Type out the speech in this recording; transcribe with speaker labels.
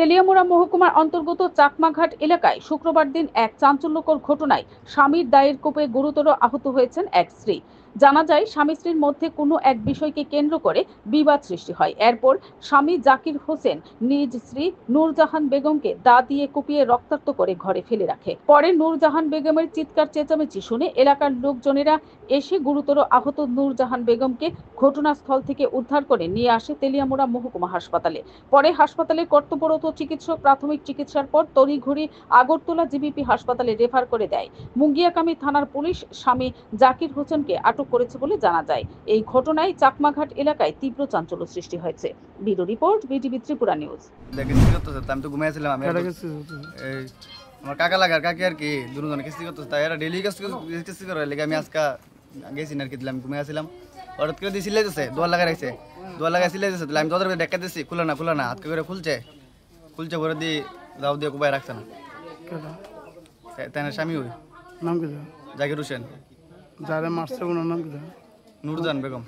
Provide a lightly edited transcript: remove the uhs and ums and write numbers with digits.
Speaker 1: তেলিয়ামুড়া মহকুমার অন্তর্গত চাকমাঘাট এলাকায় শুক্রবার দিন এক চাঞ্চল্যকর ঘটনায় স্বামীর দায়ের কোপে গুরুতর আহত হয়েছেন এক স্ত্রী। জানা যায়, স্বামী স্ত্রীর মধ্যে কোনো এক বিষয়কে কেন্দ্র করে বিবাদ সৃষ্টি হয়। এরপর স্বামী জাকির হোসেন নিজ স্ত্রী নূরজাহান বেগমকে দা দিয়ে কুপিয়ে রক্তাক্ত করে ঘরে ফেলে রাখে। পরে নূরজাহান বেগমের চিৎকার চেঁচামেচি শুনে এলাকার লোকজনেরা এসে গুরুতর আহত নূরজাহান বেগমকে ঘটনাস্থল থেকে উদ্ধার করে নিয়ে আসে তেলিয়ামুড়া মহকুমা হাসপাতালে। পরে হাসপাতালে কর্তব্যরত চিকিৎসক প্রাথমিক চিকিৎসার পর তড়িঘড়ি আগরতলা জিবিপি হাসপাতালে রেফার করে দেয়। মুঙ্গিয়াকামী থানার পুলিশ স্বামী জাকির হোসেনকে আটক করেছে বলে জানা যায়। এই ঘটনায় চাকমাঘাট এলাকায় তীব্র চাঞ্চল্য সৃষ্টি হয়েছে। Bureau report, BTV Tripura news.
Speaker 2: আমি তো ঘুমাইছিলাম, আমার কাকা লাগার কাকি আর কি দুজনে কিস্তি করতে, তাই এরা ডেলি কিস্তি করে লেগে আমি আজকে গেছি আর কি দিলাম, ঘুমাইছিলাম। হঠাৎ করে দিয়ে সিলাই দিচ্ছে, দোয়ার লাগা রাখছে, দোয়ার লাগা সিলাই দিচ্ছে, আমি তোদের দেখা দিচ্ছি, খুলে না হাতকে করে খুলছে করে দিয়ে দাও দিয়ে কুবাই রাখছে না। তাই না স্বামী ওই
Speaker 3: নাম কি?
Speaker 2: জাকির হোসেন।
Speaker 3: যারা মারছে ওনার নাম কি?
Speaker 2: নূরজাহান বেগম।